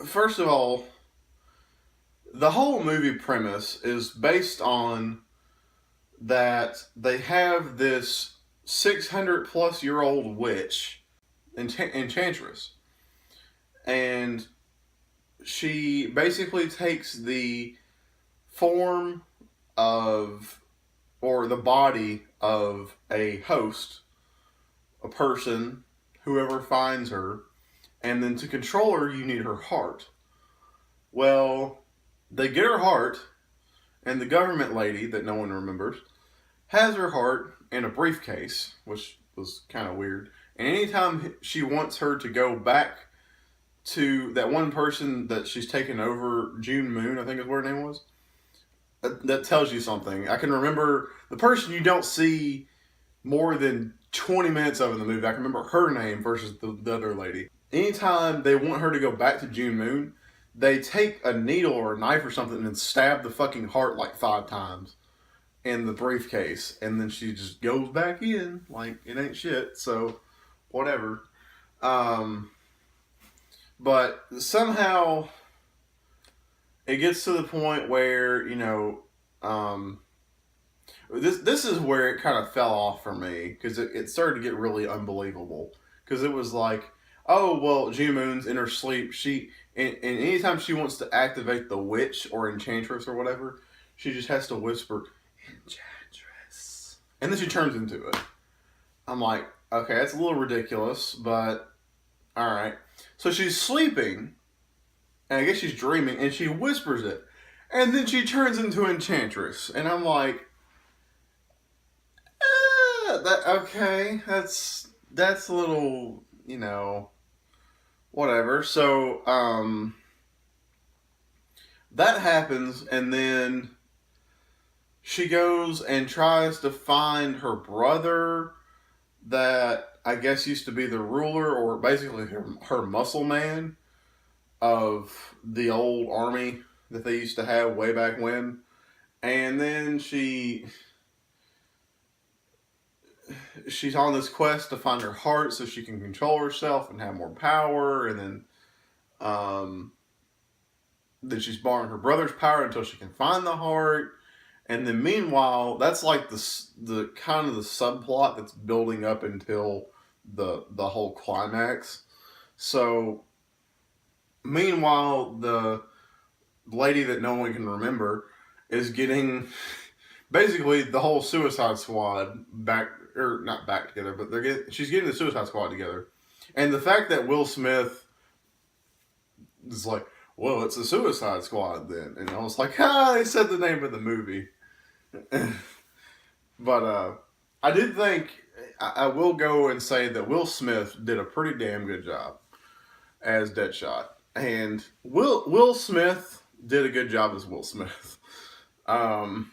first of all, the whole movie premise is based on that they have this 600 plus year old witch, enchantress, and she basically takes the form of, or the body of a host, a person, whoever finds her, and then to control her, you need her heart. Well, they get her heart, and the government lady that no one remembers has her heart in a briefcase, which was kind of weird. And anytime she wants her to go back to that one person that she's taken over, June Moon, I think is what her name was, that tells you something. I can remember the person you don't see more than 20 minutes of in the movie. I can remember her name versus the other lady. Anytime they want her to go back to June Moon, they take a needle or a knife or something and stab the fucking heart like 5 times in the briefcase, and then she just goes back in like it ain't shit. So whatever. Um, but somehow it gets to the point where um, this is where it kind of fell off for me because it started to get really unbelievable because it was like, oh well, G Moon's in her sleep. And anytime she wants to activate the witch or enchantress or whatever, she just has to whisper enchantress, and then she turns into it. I'm like, okay, that's a little ridiculous, but all right. So she's sleeping, and I guess she's dreaming, and she whispers it, and then she turns into enchantress, and I'm like, that okay, that's a little, whatever. So that happens, and then she goes and tries to find her brother that I guess used to be the ruler, or basically her muscle man of the old army that they used to have way back when. And then she's on this quest to find her heart so she can control herself and have more power. And then she's borrowing her brother's power until she can find the heart. And then meanwhile, that's like the kind of the subplot that's building up until the whole climax. So meanwhile, the lady that no one can remember is getting basically the whole Suicide Squad back, or not back together, but she's getting the Suicide Squad together. And the fact that Will Smith is like, well, it's a Suicide Squad then, and I was like, they said the name of the movie. But I did think I will go and say that Will Smith did a pretty damn good job as Deadshot, and Will Smith did a good job as Will Smith. Um,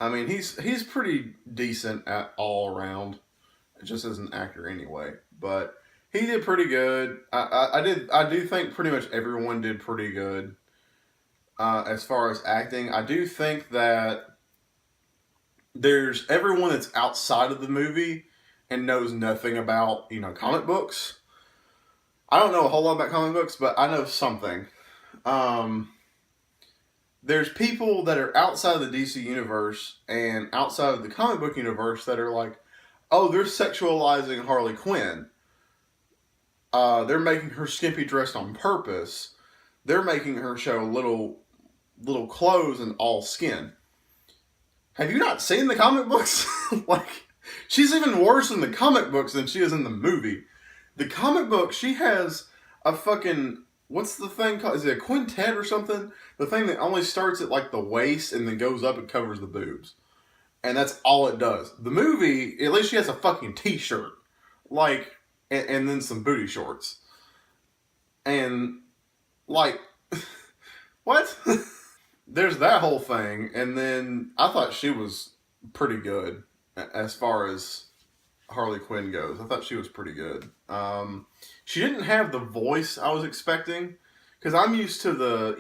I mean, he's pretty decent at all around, just as an actor anyway. But he did pretty good. I do think pretty much everyone did pretty good as far as acting. I do think that there's everyone that's outside of the movie and knows nothing about comic books. I don't know a whole lot about comic books, but I know something. There's people that are outside of the DC universe and outside of the comic book universe that are like, oh, they're sexualizing Harley Quinn. They're making her skimpy dressed on purpose. They're making her show little clothes and all skin. Have you not seen the comic books? Like, she's even worse in the comic books than she is in the movie. The comic book, she has a fucking, what's the thing called? Is it a quintet or something? The thing that only starts at like the waist and then goes up and covers the boobs. And that's all it does. The movie, at least she has a fucking t-shirt. Like, and then some booty shorts. And, like, what? There's that whole thing. And then I thought she was pretty good as far as Harley Quinn goes. I thought she was pretty good. She didn't have the voice I was expecting. Because I'm used to the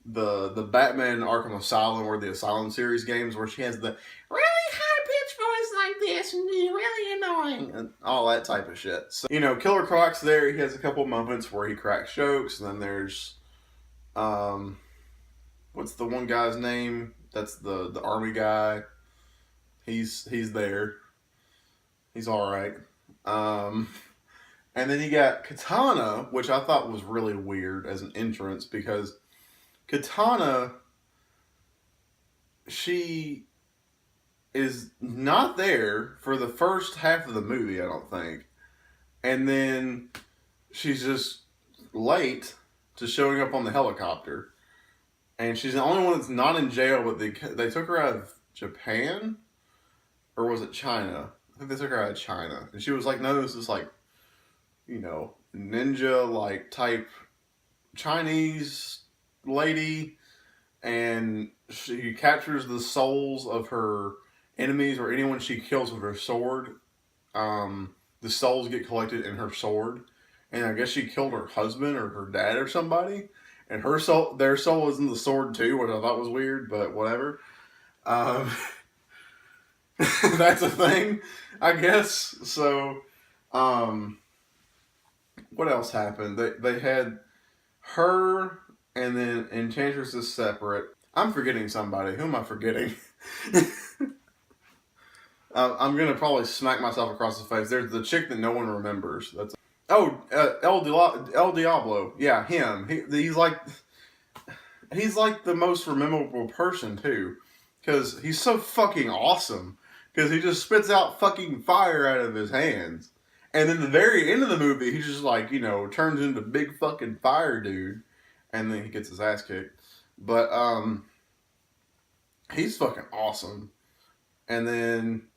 Batman Arkham Asylum or the Asylum series games where she has the really high pitched voice like this, and you're really annoying, and all that type of shit. So, you know, Killer Croc's there. He has a couple moments where he cracks jokes, and then there's, what's the one guy's name? That's the army guy. He's there. He's all right. And then you got Katana, which I thought was really weird as an entrance because Katana, she is not there for the first half of the movie, I don't think. And then she's just late to showing up on the helicopter. And she's the only one that's not in jail, but they took her out of Japan? Or was it China? I think they took her out of China. And she was like, no, this is like, you know, ninja like type Chinese lady, and she captures the souls of her enemies or anyone she kills with her sword. The souls get collected in her sword, and I guess she killed her husband or her dad or somebody, and their soul is in the sword too, which I thought was weird, but whatever. That's a thing, I guess. So, what else happened? They had her, and then Enchantress is separate. I'm forgetting somebody. Who am I forgetting? I'm gonna probably smack myself across the face. There's the chick that no one remembers. That's El Diablo. Yeah, him. He's like the most memorable person too, because he's so fucking awesome. Because he just spits out fucking fire out of his hands. And then the very end of the movie, he's just like, you know, turns into big fucking fire dude. And then he gets his ass kicked. But, he's fucking awesome. And then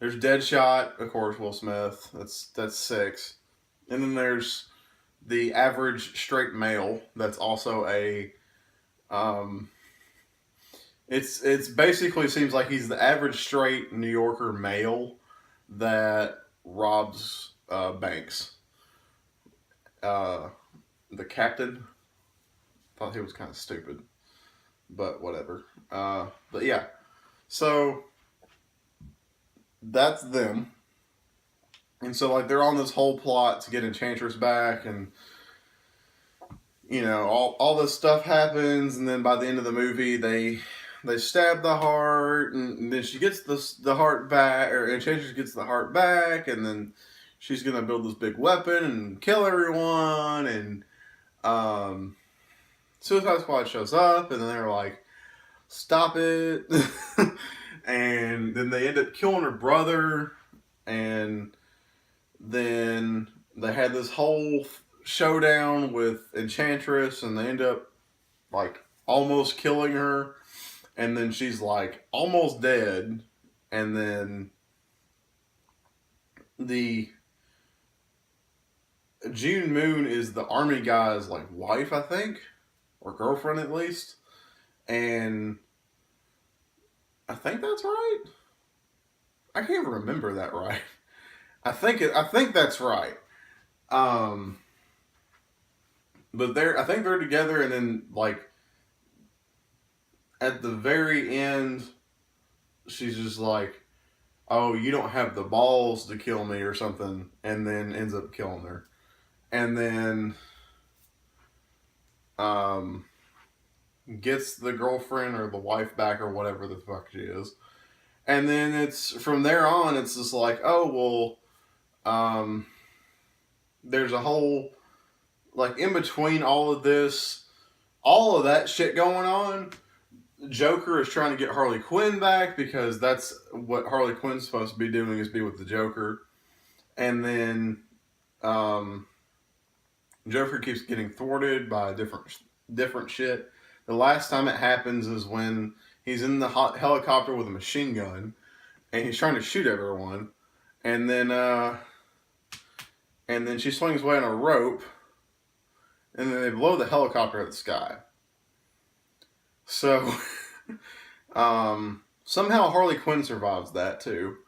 there's Deadshot, of course, Will Smith. That's 6. And then there's the average straight male. That's also a, it's basically seems like he's the average straight New Yorker male that robs banks. The captain, thought he was kind of stupid, but whatever. But yeah, so that's them. And so like they're on this whole plot to get Enchantress back, and you know all this stuff happens, and then by the end of the movie they stab the heart, and then she gets the heart back, or Enchantress gets the heart back, and then she's gonna build this big weapon and kill everyone, and Suicide Squad shows up, and then they're like, stop it. And then they end up killing her brother, and then they had this whole showdown with Enchantress, and they end up like almost killing her, and then she's like almost dead, and then the June Moon is the army guy's like wife, I think, or girlfriend at least, and I think that's right. I can't remember that right. I think that's right. But I think they're together, and then like at the very end, she's just like, "Oh, you don't have the balls to kill me," or something, and then ends up killing her, and then gets the girlfriend or the wife back or whatever the fuck she is. And then it's from there on, it's just like, oh, well, there's a whole, like, in between all of that shit going on, Joker is trying to get Harley Quinn back, because that's what Harley Quinn's supposed to be doing, is be with the Joker. And then, Joker keeps getting thwarted by different shit. The last time it happens is when he's in the helicopter with a machine gun, and he's trying to shoot everyone, and then she swings away on a rope, and then they blow the helicopter at the sky. So, somehow Harley Quinn survives that too,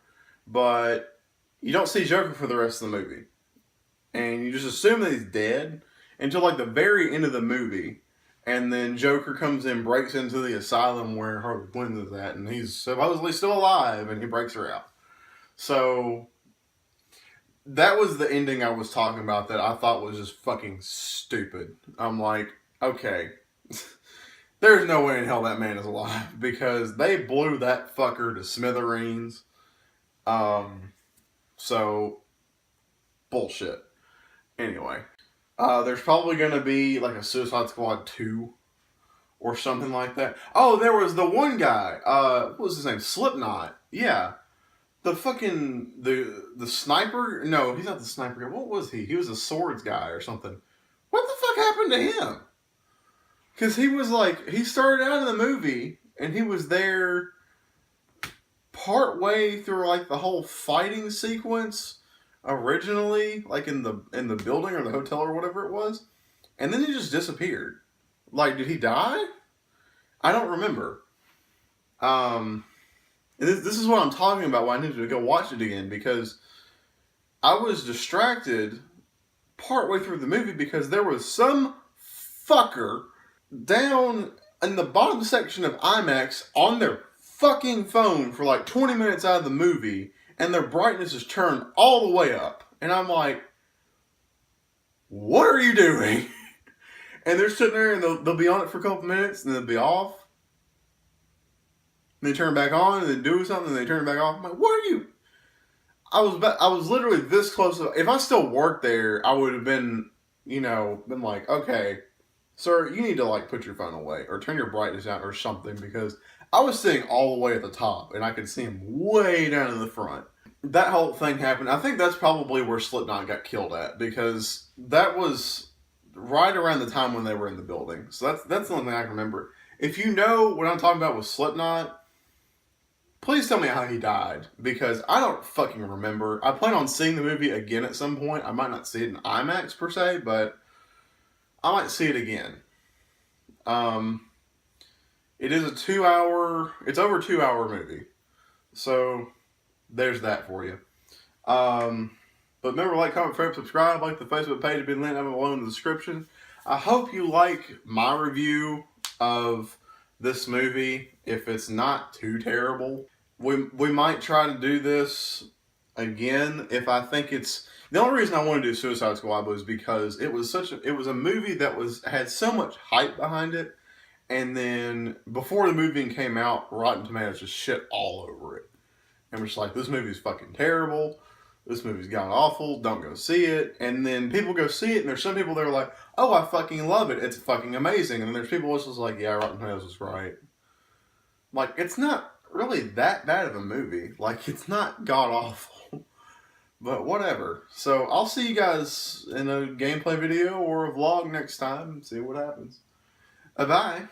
but you don't see Joker for the rest of the movie, and you just assume that he's dead until like the very end of the movie. And then Joker comes in, breaks into the asylum where Harley Quinn is at, and he's supposedly still alive, and he breaks her out. So that was the ending I was talking about that I thought was just fucking stupid. I'm like, okay, there's no way in hell that man is alive because they blew that fucker to smithereens. So bullshit. Anyway, there's probably gonna be like a Suicide Squad 2 or something like that. Oh, there was the one guy. What was his name? Slipknot. Yeah. The fucking the sniper? No, he's not the sniper guy. What was he? He was a swords guy or something. What the fuck happened to him? Because he was like, he started out in the movie and he was there part way through like the whole fighting sequence originally, like in the building or the hotel or whatever it was, and then he just disappeared. Like, did he die? I don't remember. This is what I'm talking about. Why I needed to go watch it again because I was distracted partway through the movie because there was some fucker down in the bottom section of IMAX on their fucking phone for like 20 minutes out of the movie, and their brightness is turned all the way up. And I'm like, what are you doing? And they're sitting there and they'll be on it for a couple minutes and they'll be off. And they turn it back on and they do something and they turn it back off. I'm like, what are you? I was literally this close. If I still worked there, I would have been, been like, okay, sir, you need to like put your phone away or turn your brightness down or something, because I was sitting all the way at the top and I could see him way down in the front. That whole thing happened. I think that's probably where Slipknot got killed at, because that was right around the time when they were in the building. So that's the only thing I can remember. If you know what I'm talking about with Slipknot, please tell me how he died, because I don't fucking remember. I plan on seeing the movie again at some point. I might not see it in IMAX per se, but I might see it again. It is it's over 2 hour movie. So there's that for you. But remember, like, comment, favorite, subscribe, like the Facebook page, be linked down below in the description. I hope you like my review of this movie. If it's not too terrible, we might try to do this again if I think it's. The only reason I want to do Suicide Squad was because it was a movie that had so much hype behind it, and then before the movie came out, Rotten Tomatoes just shit all over it. And we're just like, this movie's fucking terrible. This movie's gone awful. Don't go see it. And then people go see it, and there's some people that are like, oh, I fucking love it. It's fucking amazing. And then there's people that's just like, yeah, Rotten Tomatoes is right. Like, it's not really that bad of a movie. Like, it's not god awful. But whatever. So I'll see you guys in a gameplay video or a vlog next time and see what happens. Bye-bye.